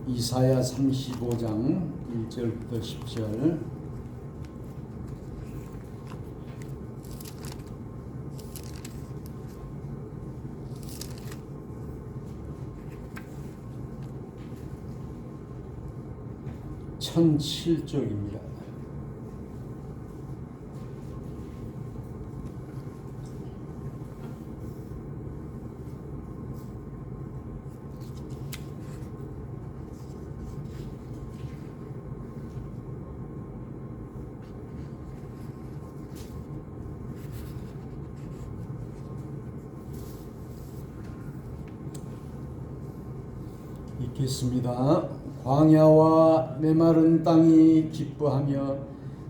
이사야 35장 1절부터 10절. (1007쪽입니다) 읽겠습니다. 광야와 메마른 땅이 기뻐하며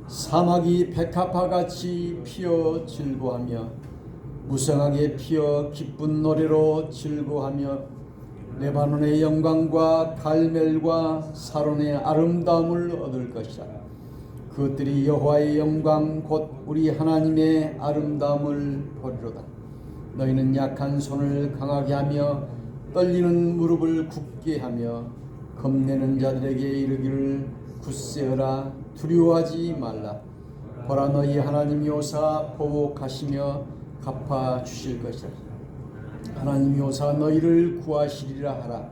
사막이 백합화같이 피어 즐거하며 무성하게 피어 기쁜 노래로 즐거하며 레바논의 영광과 갈멜과 사론의 아름다움을 얻을 것이라. 그것들이 여호와의 영광 곧 우리 하나님의 아름다움을 보리로다. 너희는 약한 손을 강하게 하며 떨리는 무릎을 굳게 하며 겁내는 자들에게 이르기를 굳세어라, 두려워하지 말라. 보라, 너희 하나님이 오사 보복하시며 갚아주실 것이라. 하나님이 오사 너희를 구하시리라 하라.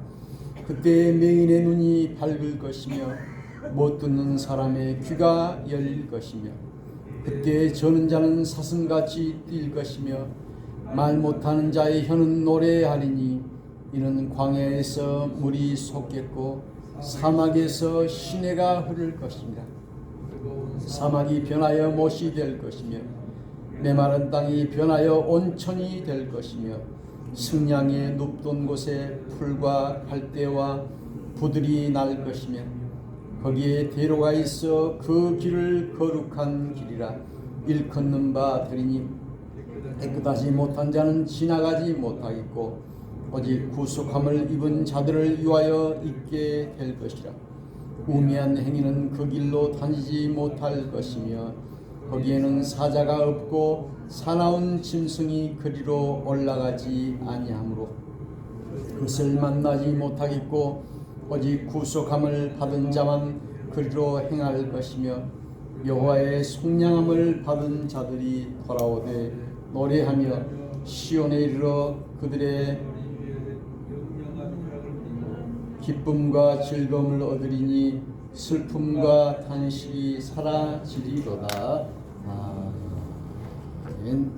그때 맹인의 눈이 밝을 것이며 못 듣는 사람의 귀가 열릴 것이며 그때 저는 자는 사슴같이 뛸 것이며 말 못하는 자의 혀는 노래하리니 이는 광야에서 물이 솟겠고 사막에서 시내가 흐를 것입니다. 사막이 변하여 못이 될 것이며 메마른 땅이 변하여 온천이 될 것이며 승량의 눕던 곳에 풀과 갈대와 부들이 날 것이며 거기에 대로가 있어 그 길을 거룩한 길이라. 일컫는 바 되리니 깨끗하지 못한 자는 지나가지 못하겠고 오직 구속함을 입은 자들을 위하여 있게 될 것이라. 우매한 행위는 그 길로 다니지 못할 것이며 거기에는 사자가 없고 사나운 짐승이 그리로 올라가지 아니하므로 그것을 만나지 못하겠고 오직 구속함을 받은 자만 그리로 행할 것이며 여호와의 속량함을 받은 자들이 돌아오되 노래하며 시온에 이르러 그들의 기쁨과 즐거움을 얻으리니 슬픔과 탄식이 사라지리로다. 아멘.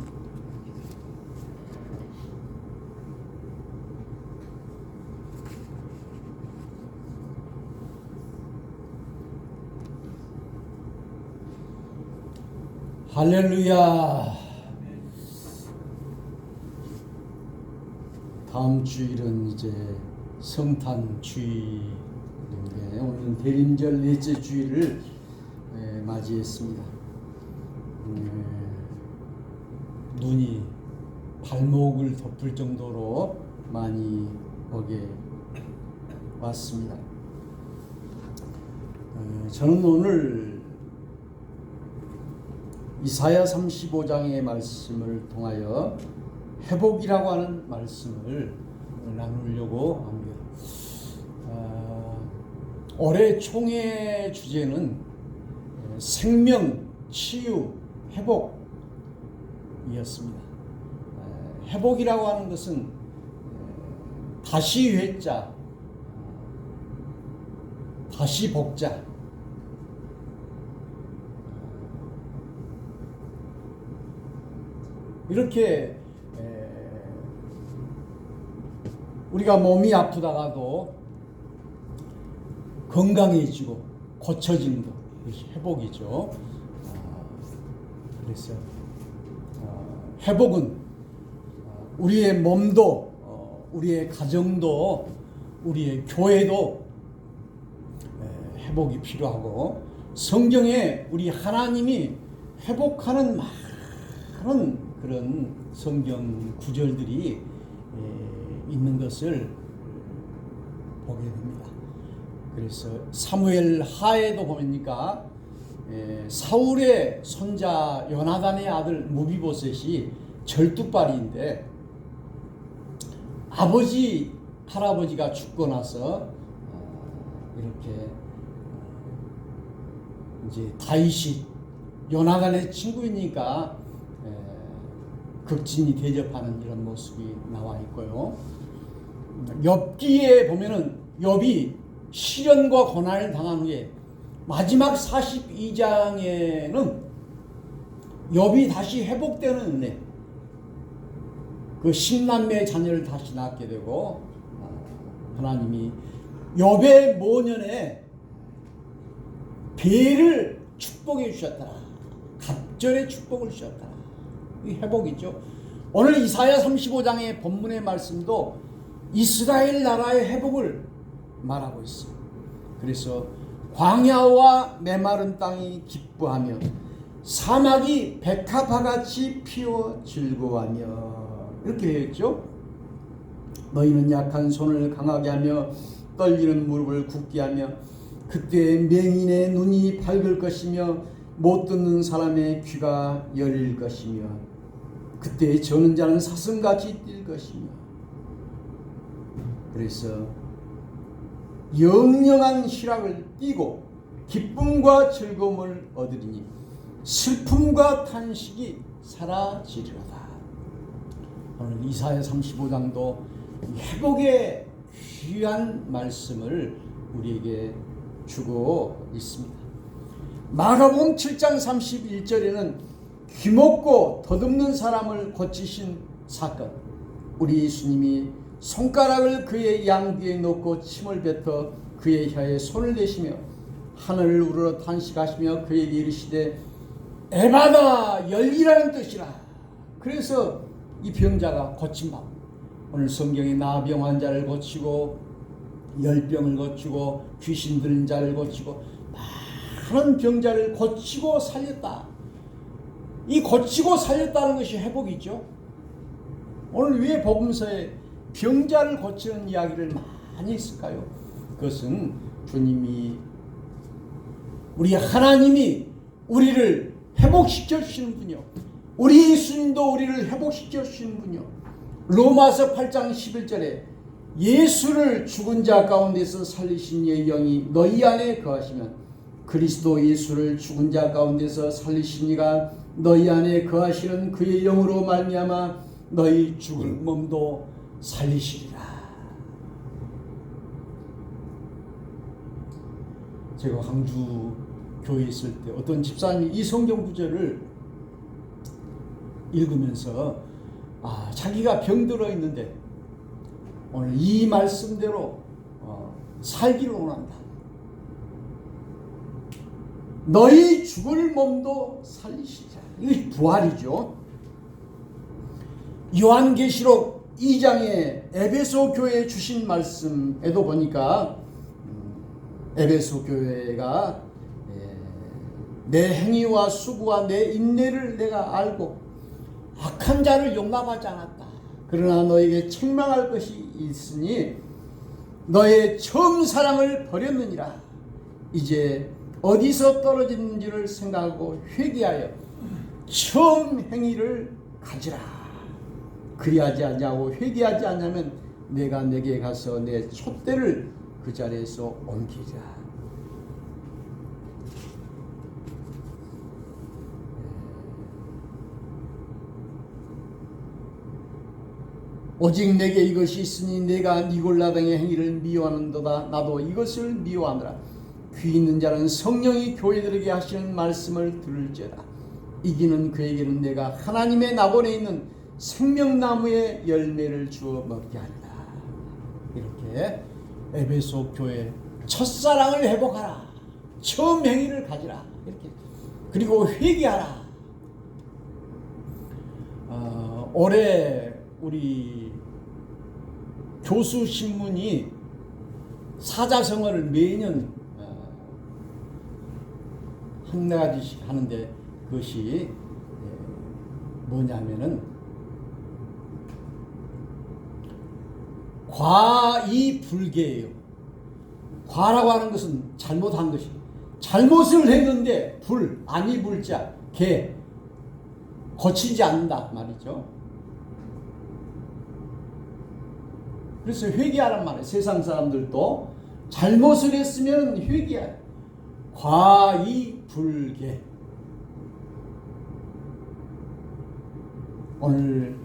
할렐루야. 다음 주일은 이제 성탄 주일인데 오늘은 대림절 넷째 주일을 맞이했습니다. 눈이 발목을 덮을 정도로 많이 오게 왔습니다. 저는 오늘 이사야 35장의 말씀을 통하여 회복이라고 하는 말씀을 나누려고 합니다. 올해 총회 주제는 생명, 치유, 회복이었습니다. 회복이라고 하는 것은 다시 회자, 다시 복자, 이렇게 우리가 몸이 아프다가도 건강해지고 고쳐지는 것, 이것이 회복이죠. 그래서 회복은 우리의 몸도, 우리의 가정도, 우리의 교회도 회복이 필요하고 성경에 우리 하나님이 회복하는 많은 그런 성경 구절들이 있는 것을 보게 됩니다. 그래서 사무엘 하에도 보니까 사울의 손자 요나단의 아들 무비보셋이 절뚝발이인데 아버지 할아버지가 죽고 나서 이렇게 이제 다윗이 요나단의 친구이니까 극진히 대접하는 이런 모습이 나와 있고요. 욥기에 보면은 욥이 시련과 고난을 당한 후에 마지막 42장에는 욥이 다시 회복되는 은혜, 그 10남매의 자녀를 다시 낳게 되고 하나님이 욥의 모년에 배를 축복해 주셨더라. 갑절의 축복을 주셨더라. 이 회복이죠. 오늘 이사야 35장의 본문의 말씀도 이스라엘 나라의 회복을 말하고 있어요. 그래서 광야와 메마른 땅이 기뻐하며 사막이 백합화같이 피어 즐거워하며 이렇게 되어 있죠. 너희는 약한 손을 강하게 하며 떨리는 무릎을 굳게 하며 그때 맹인의 눈이 밝을 것이며 못 듣는 사람의 귀가 열릴 것이며 그때 저는 자는 사슴같이 뛸 것이며. 그래서 영영한 희락을 띠고 기쁨과 즐거움을 얻으리니 슬픔과 탄식이 사라지리로다. 오늘 이사야 35장도 회복의 귀한 말씀을 우리에게 주고 있습니다. 마가복음 7장 31절에는 귀먹고 덧없는 사람을 고치신 사건, 우리 예수님이 손가락을 그의 양귀에 놓고 침을 뱉어 그의 혀에 손을 대시며 하늘을 우러러 탄식하시며 그에게 이르시되 에바다 열리라는 뜻이라. 그래서 이 병자가 고침받고, 오늘 성경에 나병 환자를 고치고 열병을 고치고 귀신 들린 자를 고치고 많은 병자를 고치고 살렸다. 이 고치고 살렸다는 것이 회복이죠. 오늘 왜 복음서에 병자를 고치는 이야기를 많이 했을까요? 그것은 주님이, 우리 하나님이 우리를 회복시켜 주시는 분이요, 우리 예수님도 우리를 회복시켜 주시는 분이요. 로마서 8장 11절에 예수를 죽은 자 가운데서 살리신 이의 영이 너희 안에 거하시면 그리스도 예수를 죽은 자 가운데서 살리신 이가 너희 안에 거하시는 그의 영으로 말미암아 너희 죽을 몸도 살리시리라. 제가 광주 교회에 있을 때 어떤 집사님이 이 성경 구절을 읽으면서 자기가 병들어 있는데 오늘 이 말씀대로 살기를 원한다. 너희 죽을 몸도 살리시자. 이게 부활이죠. 요한계시록 2장에 에베소 교회에 주신 말씀에도 보니까 에베소 교회가 내 행위와 수고와 내 인내를 내가 알고 악한 자를 용납하지 않았다. 그러나 너에게 책망할 것이 있으니 너의 처음 사랑을 버렸느니라. 이제 어디서 떨어지는지를 생각하고 회개하여 처음 행위를 가지라. 그리하지 않냐고 회개하지 않냐면 내가 내게 가서 내 촛대를 그 자리에서 옮기자. 오직 내게 이것이 있으니 내가 니골라당의 행위를 미워하는도다. 나도 이것을 미워하노라. 귀 있는 자는 성령이 교회들에게 하시는 말씀을 들을지어다. 이기는 그에게는 내가 하나님의 나본에 있는 생명나무의 열매를 주어 먹게 하리라. 이렇게 에베소 교회 첫사랑을 회복하라. 처음 행위를 가지라. 이렇게. 그리고 회개하라. 올해 우리 교수 신문이 사자성어를 매년 한 가지씩 하는데 그것이 뭐냐면은 과이불개예요. 과라고 하는 것은 잘못한 것이, 잘못을 했는데 불, 아니 불자, 개, 고치지 않는다 말이죠. 그래서 회개하란 말이에요. 세상 사람들도 잘못을 했으면 회개하여 과의불개. 오늘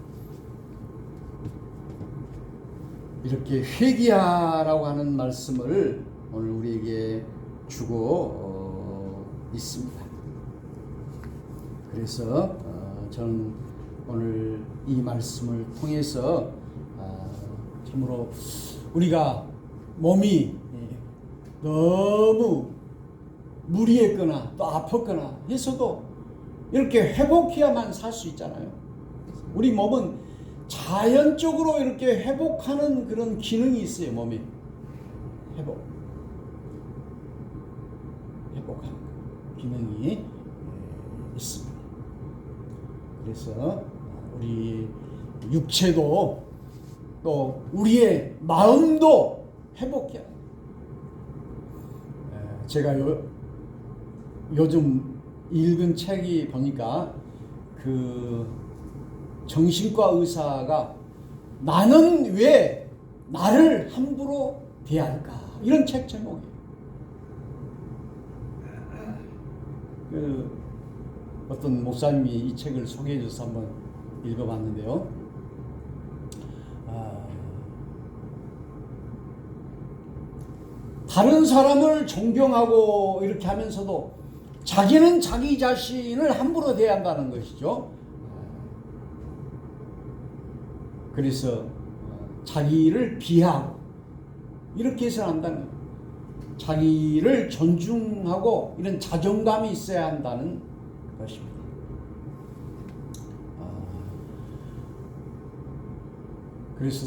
이렇게 회개하라고 하는 말씀을 오늘 우리에게 주고 있습니다. 그래서 저는 오늘 이 말씀을 통해서 참으로 우리가 몸이 너무 무리했거나 또 아팠거나 해서도 이렇게 회복해야만 살 수 있잖아요. 우리 몸은 자연적으로 이렇게 회복하는 그런 기능이 있어요. 몸에 회복하는 기능이 있습니다. 그래서 우리 육체도 또 우리의 마음도 회복해야 합니다. 제가 요즘 읽은 책이 보니까 그 정신과 의사가 나는 왜 나를 함부로 대할까? 이런 책 제목이에요. 어떤 목사님이 이 책을 소개해 줘서 한번 읽어봤는데요. 다른 사람을 존경하고 이렇게 하면서도 자기는 자기 자신을 함부로 대한다는 것이죠. 그래서 자기를 비하고 이렇게 해서는 안 된다는 거예요. 자기를 존중하고 이런 자존감이 있어야 한다는 것입니다. 그래서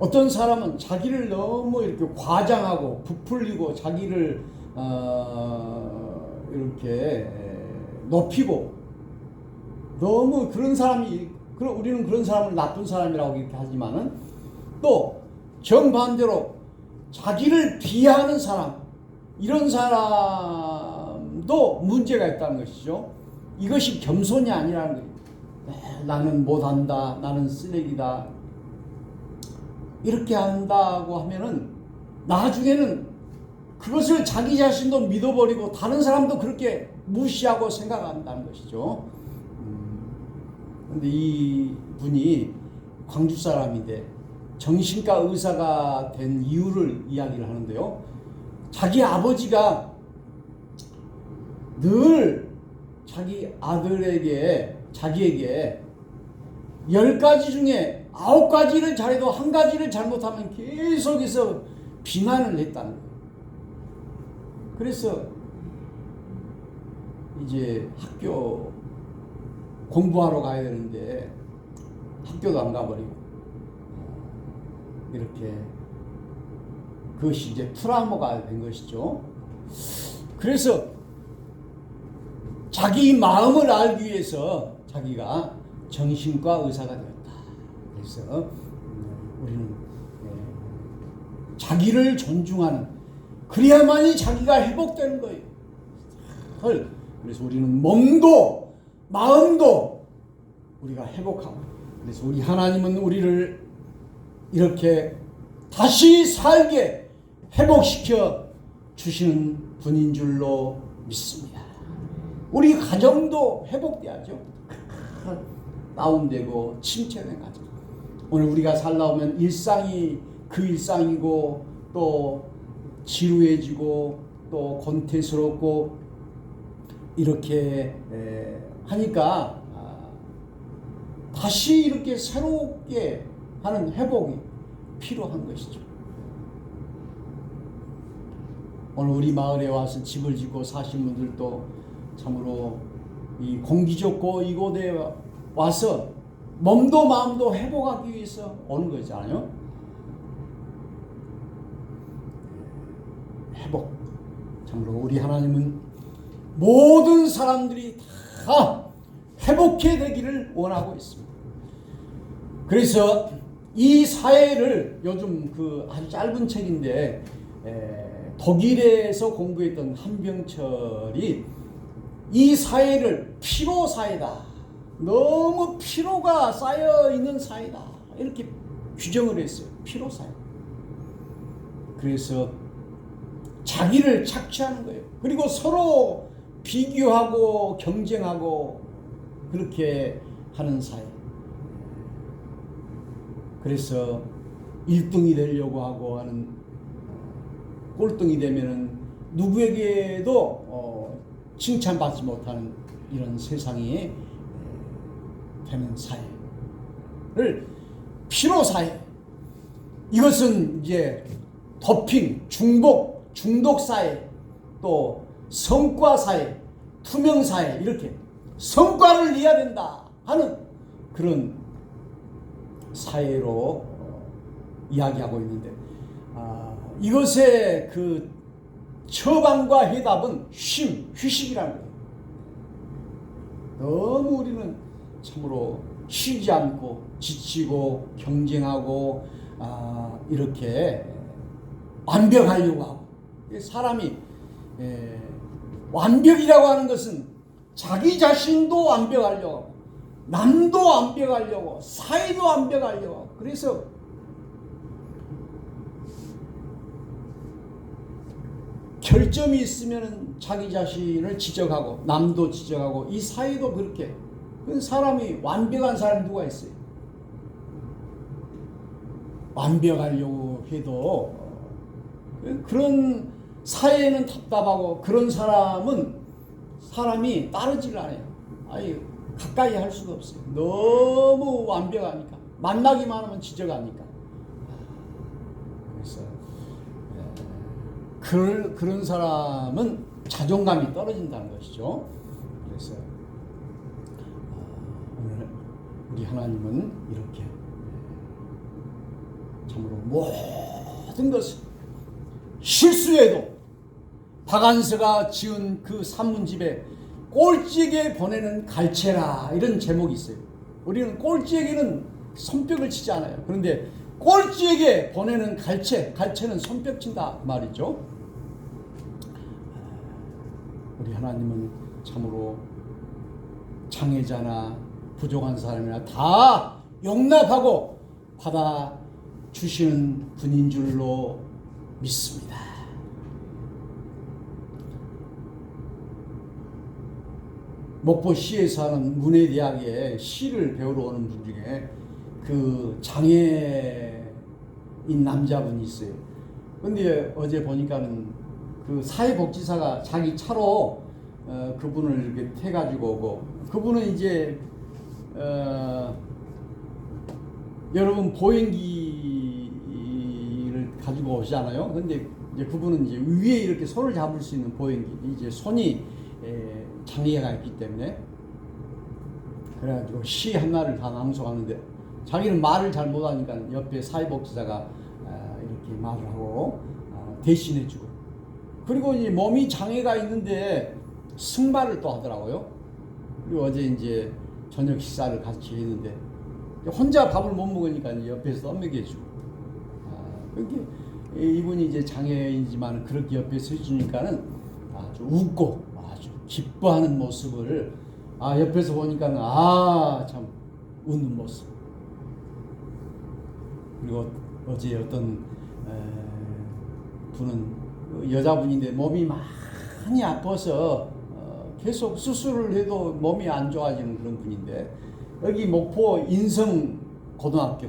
어떤 사람은 자기를 너무 이렇게 과장하고 부풀리고 자기를 이렇게 높이고 너무 그런 사람이, 우리는 그런 사람을 나쁜 사람이라고 이렇게 하지만은 또 정반대로 자기를 비하하는 사람, 이런 사람도 문제가 있다는 것이죠. 이것이 겸손이 아니라는 거예요. 나는 못한다, 나는 쓰레기다, 이렇게 한다고 하면은 나중에는 그것을 자기 자신도 믿어버리고 다른 사람도 그렇게 무시하고 생각한다는 것이죠. 근데 이 분이 광주 사람인데 정신과 의사가 된 이유를 이야기를 하는데요. 자기 아버지가 늘 자기 아들에게, 자기에게 10가지 중에 9가지를 잘해도 1가지를 잘못하면 계속해서 비난을 했다는 거예요. 그래서 이제 학교 공부하러 가야 되는데 학교도 안 가버리고 이렇게 그것이 이제 트라우마가 된 것이죠. 그래서 자기 마음을 알기 위해서 자기가 정신과 의사가 되었다. 그래서 우리는 자기를 존중하는, 그래야만이 자기가 회복되는 거예요. 그래서 우리는 몸도 마음도 우리가 회복하고, 그래서 우리 하나님은 우리를 이렇게 다시 살게 회복시켜 주시는 분인 줄로 믿습니다. 우리 가정도 회복돼야죠. 다운되고 침체된 가정. 오늘 우리가 살다 보면 일상이 그 일상이고 또 지루해지고 또 권태스럽고 이렇게 하니까 다시 이렇게 새롭게 하는 회복이 필요한 것이죠. 오늘 우리 마을에 와서 집을 짓고 사신 분들도 참으로 이 공기 좋고 이곳에 와서 몸도 마음도 회복하기 위해서 오는 거잖아요. 회복. 참으로 우리 하나님은 모든 사람들이 다 회복해 되기를 원하고 있습니다. 그래서 이 사회를 요즘 그 아주 짧은 책인데 독일에서 공부했던 한병철이 이 사회를 피로 사회다, 너무 피로가 쌓여 있는 사회다, 이렇게 규정을 했어요. 피로 사회. 그래서 자기를 착취하는 거예요. 그리고 서로 비교하고 경쟁하고 그렇게 하는 사회. 그래서 1등이 되려고 하고 하는, 꼴등이 되면은 누구에게도 칭찬받지 못하는 이런 세상이 되는 사회를 피로사회, 이것은 이제 도핑, 중독사회, 또 성과사회, 투명사회, 이렇게 성과를 내야 된다 하는 그런 사회로 이야기하고 있는데, 이것의 그 처방과 해답은 휴식이라는 거예요. 너무 우리는 참으로 쉬지 않고 지치고 경쟁하고 이렇게 완벽하려고 하고, 사람이 완벽이라고 하는 것은 자기 자신도 완벽하려고 하고 남도 완벽하려고 사회도 완벽하려고 하고, 그래서 결점이 있으면 자기 자신을 지적하고 남도 지적하고 이 사회도 그렇게. 사람이 완벽한 사람이 누가 있어요? 완벽하려고 해도 그런 사회는 답답하고, 그런 사람이 따르질 않아요. 아니, 가까이 할 수가 없어요. 너무 완벽하니까. 만나기만 하면 지적하니까. 그래서 그런 사람은 자존감이 떨어진다는 것이죠. 그래서 오늘 우리 하나님은 이렇게 참으로 모든 것을 실수해도 박안서가 지은 그 산문집에 꼴찌에게 보내는 갈채라, 이런 제목이 있어요. 우리는 꼴찌에게는 손뼉을 치지 않아요. 그런데 꼴찌에게 보내는 갈채는 손뼉 친다 말이죠. 우리 하나님은 참으로 장애자나 부족한 사람이나 다 용납하고 받아 주시는 분인 줄로 믿습니다. 목포시에서 하는 문해대학에 시를 배우러 오는 분 중에 그 장애인 남자분이 있어요. 근데 어제 보니까는 그 사회복지사가 자기 차로 그분을 이렇게 태가지고 오고, 그분은 이제 여러분 보행기를 가지고 오시잖아요. 근데 이제 그분은 이제 위에 이렇게 손을 잡을 수 있는 보행기, 이제 손이 장애가 있기 때문에, 그래가지고 시 하나를 다 낭송하는데 자기는 말을 잘 못하니까 옆에 사회복지사가 이렇게 말을 하고 대신해주고, 그리고 이제 몸이 장애가 있는데 승마를 또 하더라고요. 그리고 어제 이제 저녁 식사를 같이 했는데 혼자 밥을 못 먹으니까 이제 옆에서 떠먹여주고, 그렇게 이분이 이제 장애인이지만 그렇게 옆에서 해주니까는 아주 웃고 아주 기뻐하는 모습을 옆에서 보니까는 참 웃는 모습. 그리고 어제 어떤 분은 여자분인데 몸이 많이 아파서 계속 수술을 해도 몸이 안 좋아지는 그런 분인데, 여기 목포 인성고등학교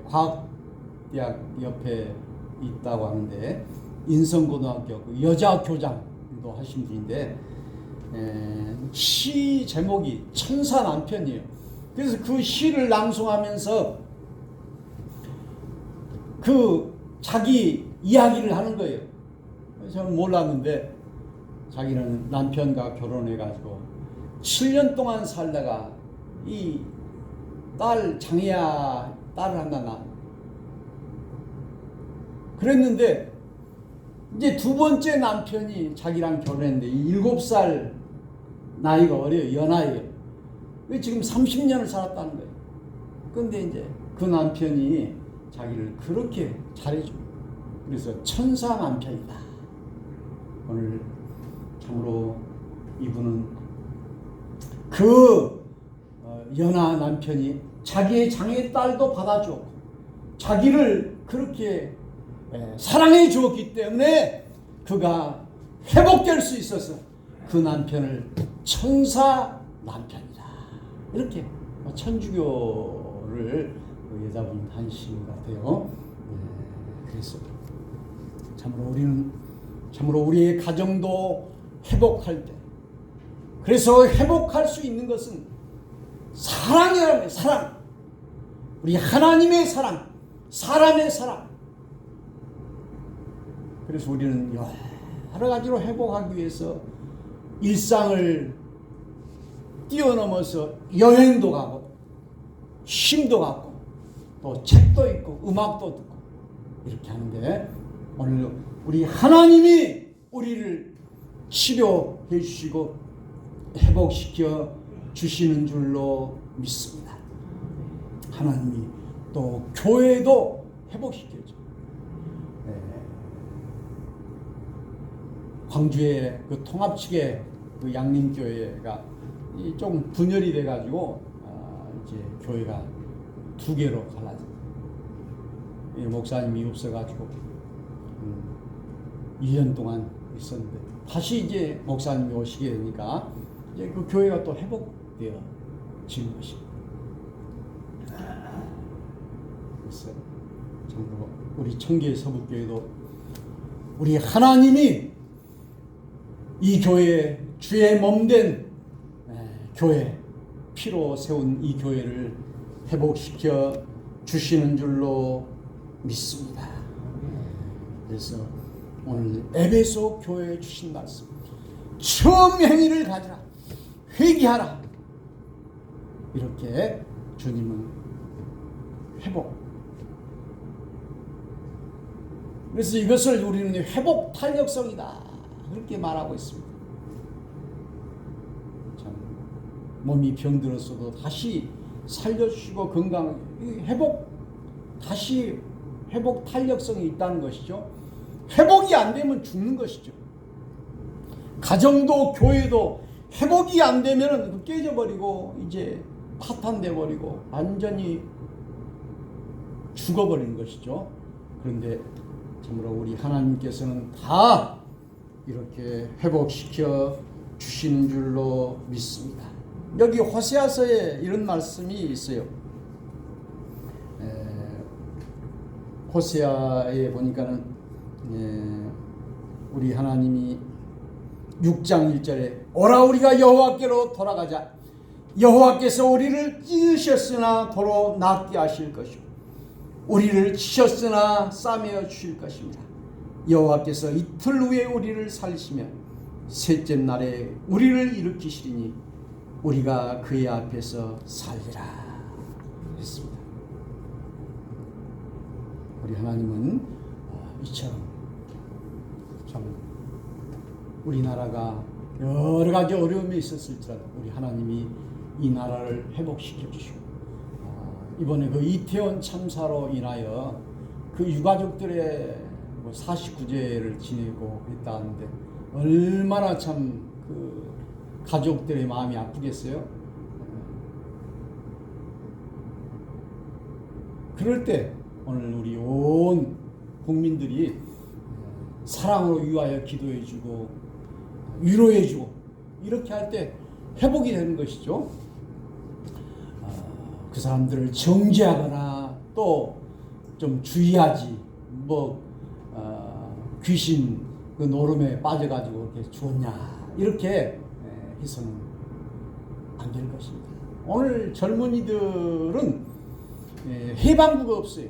과학대학 옆에 있다고 하는데, 인성고등학교 그 여자 교장도 하신 분인데, 시 제목이 천사 남편이에요. 그래서 그 시를 낭송하면서 그 자기 이야기를 하는 거예요. 저는 몰랐는데 자기는 남편과 결혼해가지고 7년 동안 살다가 이 장애아 딸을 하나 낳아. 그랬는데 이제 두 번째 남편이 자기랑 결혼했는데 7살 나이가 어려요. 연하예요. 지금 30년을 살았다는 거예요. 그런데 이제 그 남편이 자기를 그렇게 잘해줘. 그래서 천사 남편이다. 오늘 참으로 이분은 그 연하 남편이 자기의 장애 딸도 받아주었고, 자기를 그렇게 사랑해 주었기 때문에 그가 회복될 수 있어서 그 남편을 천사 남편이다. 이렇게 천주교를 여자분 하신 것 같아요. 그래서 참으로 우리의 가정도 회복할 때, 그래서 회복할 수 있는 것은 사랑이라는 사랑, 우리 하나님의 사랑, 사람의 사랑. 그래서 우리는 여러 가지로 회복하기 위해서 일상을 뛰어넘어서 여행도 가고 쉼도 갖고 또 책도 읽고 음악도 듣고 이렇게 하는데, 오늘 우리 하나님이 우리를 치료해 주시고 회복시켜 주시는 줄로 믿습니다. 하나님이 또 교회도 회복시켜줘. 광주의 그 통합 측의 그 양림교회가 좀 분열이 돼가지고 이제 교회가 두 개로 갈라졌어요. 목사님이 없어가지고 1년 동안 있었는데 다시 이제 목사님이 오시게 되니까 이제 그 교회가 또 회복되어지는 것입니다. 그래서 참으로 우리 청계 서북교회도 우리 하나님이 이 교회 주의 몸된 교회, 피로 세운 이 교회를 회복시켜 주시는 줄로 믿습니다. 그래서 오늘 에베소 교회에 주신 말씀, 처음 행위를 가지라, 회개하라. 이렇게 주님은 회복. 그래서 이것을 우리는 회복 탄력성이다, 그렇게 말하고 있습니다. 참 몸이 병들었어도 다시 살려주시고 건강 다시 회복 탄력성이 있다는 것이죠. 회복이 안 되면 죽는 것이죠. 가정도 교회도 회복이 안 되면 깨져버리고 이제 파탄돼 버리고 완전히 죽어버리는 것이죠. 그런데 참으로 우리 하나님께서는 다 이렇게 회복시켜 주시는 줄로 믿습니다. 여기 호세아서에 이런 말씀이 있어요. 호세아에 보니까는 우리 하나님이 6장 1절에 오라 우리가 여호와께로 돌아가자. 여호와께서 우리를 찢으셨으나 도로 낫게 하실 것이고 우리를 치셨으나 싸매어 주실 것입니다. 여호와께서 이틀 후에 우리를 살리시며 셋째 날에 우리를 일으키시리니 우리가 그의 앞에서 살리라 했습니다. 우리 하나님은 이처럼 참 우리나라가 여러 가지 어려움이 있었을지라도 우리 하나님이 이 나라를 회복시켜 주시고 이번에 그 이태원 참사로 인하여 그 유가족들의 49제를 지내고 있다는데 얼마나 참 그 가족들의 마음이 아프겠어요. 그럴 때 오늘 우리 온 국민들이 사랑으로 위하여 기도해주고 위로해주고 이렇게 할 때 회복이 되는 것이죠. 그 사람들을 정죄하거나 또 좀 주의하지 귀신 그 노름에 빠져가지고 이렇게 죽었냐 이렇게 해서는 안 될 것입니다. 오늘 젊은이들은 해방구가 없어요.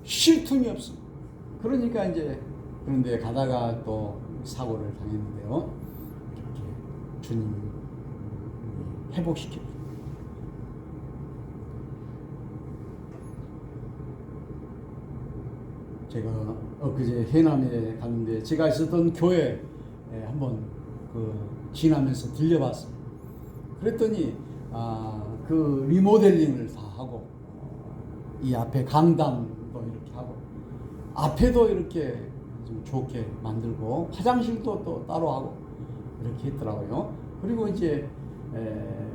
쉴 틈이 없습니다. 그러니까 이제 그런데 가다가 또 사고를 당했는데요. 이렇게 주님이 회복시킵니다. 제가 엊그제 해남에 갔는데 제가 있었던 교회에 한번 지나면서 들려봤어요. 그랬더니 그 리모델링을 다 하고 이 앞에 강당도 이렇게 하고 앞에도 이렇게 좀 좋게 만들고 화장실도 또 따로 하고 이렇게 했더라고요. 그리고 이제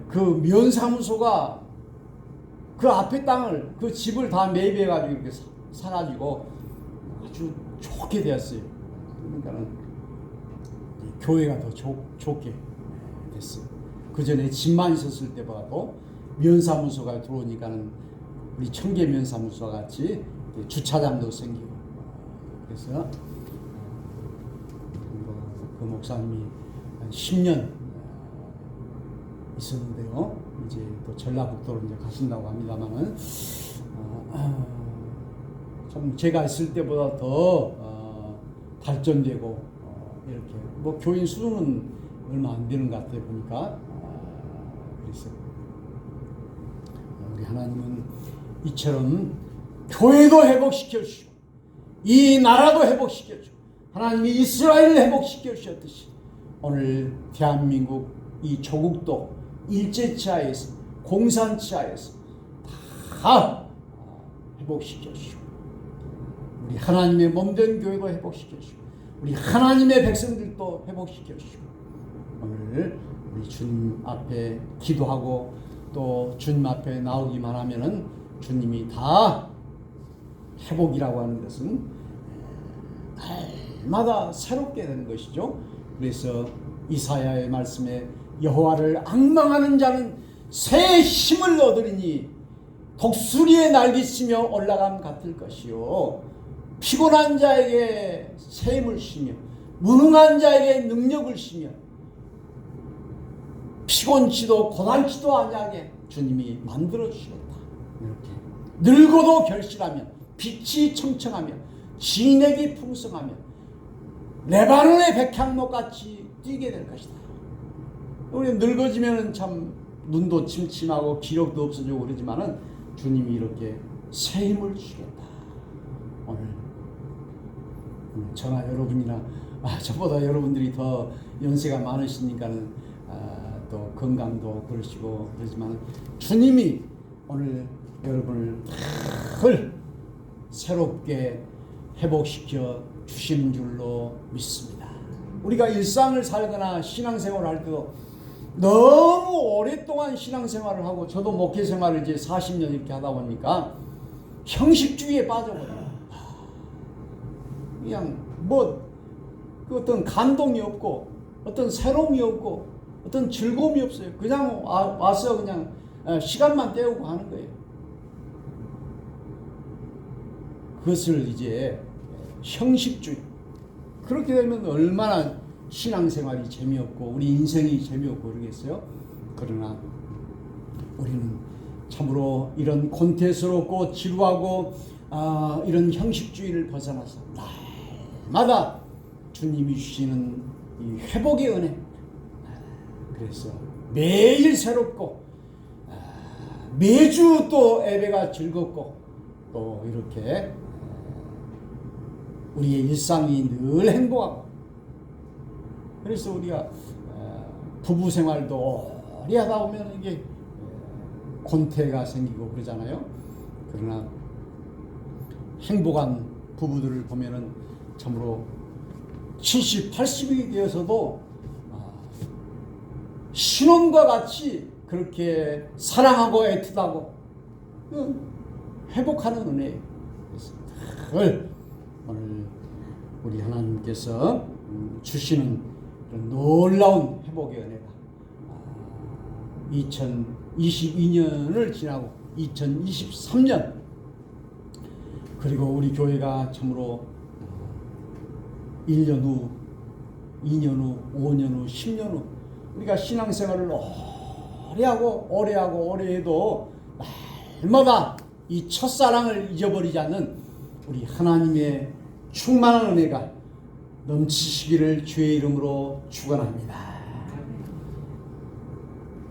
그 면사무소가 그 앞에 땅을 그 집을 다 매입해가지고 이렇게 사가지고 아주 좋게 되었어요. 그러니까는 교회가 더 좋게 됐어요. 그 전에 집만 있었을 때보다도 면사무소가 들어오니까는 우리 청계 면사무소와 같이 주차장도 생기고, 그래서 그 목사님이 한 10년 있었는데요. 이제 또 전라북도로 이제 가신다고 합니다만은 참 제가 있을 때보다 더 발전되고 이렇게 뭐 교인 수는 얼마 안 되는 것 같아요 보니까. 그래서 우리 하나님은 이처럼 교회도 회복시켜 주시고 이 나라도 회복시켜 주시고 하나님이 이스라엘을 회복시켜 주셨듯이 오늘 대한민국 이 조국도 일제치하에서 공산치하에서 다 회복시켜 주시고 우리 하나님의 몸된 교회도 회복시켜 주시고 우리 하나님의 백성들도 회복시켜 주시고 오늘 우리 주님 앞에 기도하고 또 주님 앞에 나오기만 하면은 주님이 다 회복이라고 하는 것은 날마다 새롭게 되는 것이죠. 그래서 이사야의 말씀에 여호와를 앙망하는 자는 새 힘을 얻으리니 독수리의 날개치며 올라감 같을 것이요 피곤한 자에게 새 힘을 주시며 무능한 자에게 능력을 주시며 피곤치도 고단치도 아니하게 주님이 만들어 주시겠다. 이렇게 늙어도 결실하며 빛이 청청하며 진액이 풍성하며 레바논의 백향목같이 뛰게 될 것이다. 우리 늙어지면 참 눈도 침침하고 기력도 없어지고 그러지만은 주님이 이렇게 새 힘을 주시겠다. 오늘 저나 여러분이나 저보다 여러분들이 더 연세가 많으시니까는 또 건강도 그러시고 그러지만 주님이 오늘 여러분을 늘 새롭게 회복시켜 주시는 줄로 믿습니다. 우리가 일상을 살거나 신앙생활을 할 때도 너무 오랫동안 신앙생활을 하고 저도 목회생활을 이제 40년 이렇게 하다 보니까 형식주의에 빠져버려요. 그냥 뭐 어떤 감동이 없고 어떤 새로움이 없고 어떤 즐거움이 없어요. 그냥 와서 그냥 시간만 때우고 하는 거예요. 그것을 이제 형식주의. 그렇게 되면 얼마나 신앙생활이 재미없고 우리 인생이 재미없고 그러겠어요. 그러나 우리는 참으로 이런 곤태스럽고 지루하고 이런 형식주의를 벗어나서 날마다 주님이 주시는 이 회복의 은혜, 그래서 매일 새롭고 매주 또 예배가 즐겁고 또 이렇게 우리의 일상이 늘 행복하고, 그래서 우리가 부부 생활도 오래 하다 보면 이게 곤태가 생기고 그러잖아요. 그러나 행복한 부부들을 보면은 참으로 70, 80이 되어서도 신혼과 같이 그렇게 사랑하고 애틋하고 회복하는 은혜예요. 그래서 오늘 우리 하나님께서 주시는 그런 놀라운 회복의 은혜가 2022년을 지나고 2023년 그리고 우리 교회가 참으로 1년 후, 2년 후, 5년 후, 10년 후 우리가 신앙생활을 오래 하고 해도 날마다 이 첫사랑을 잊어버리지 않는 우리 하나님의 충만한 은혜가 넘치시기를 주의 이름으로 축원합니다.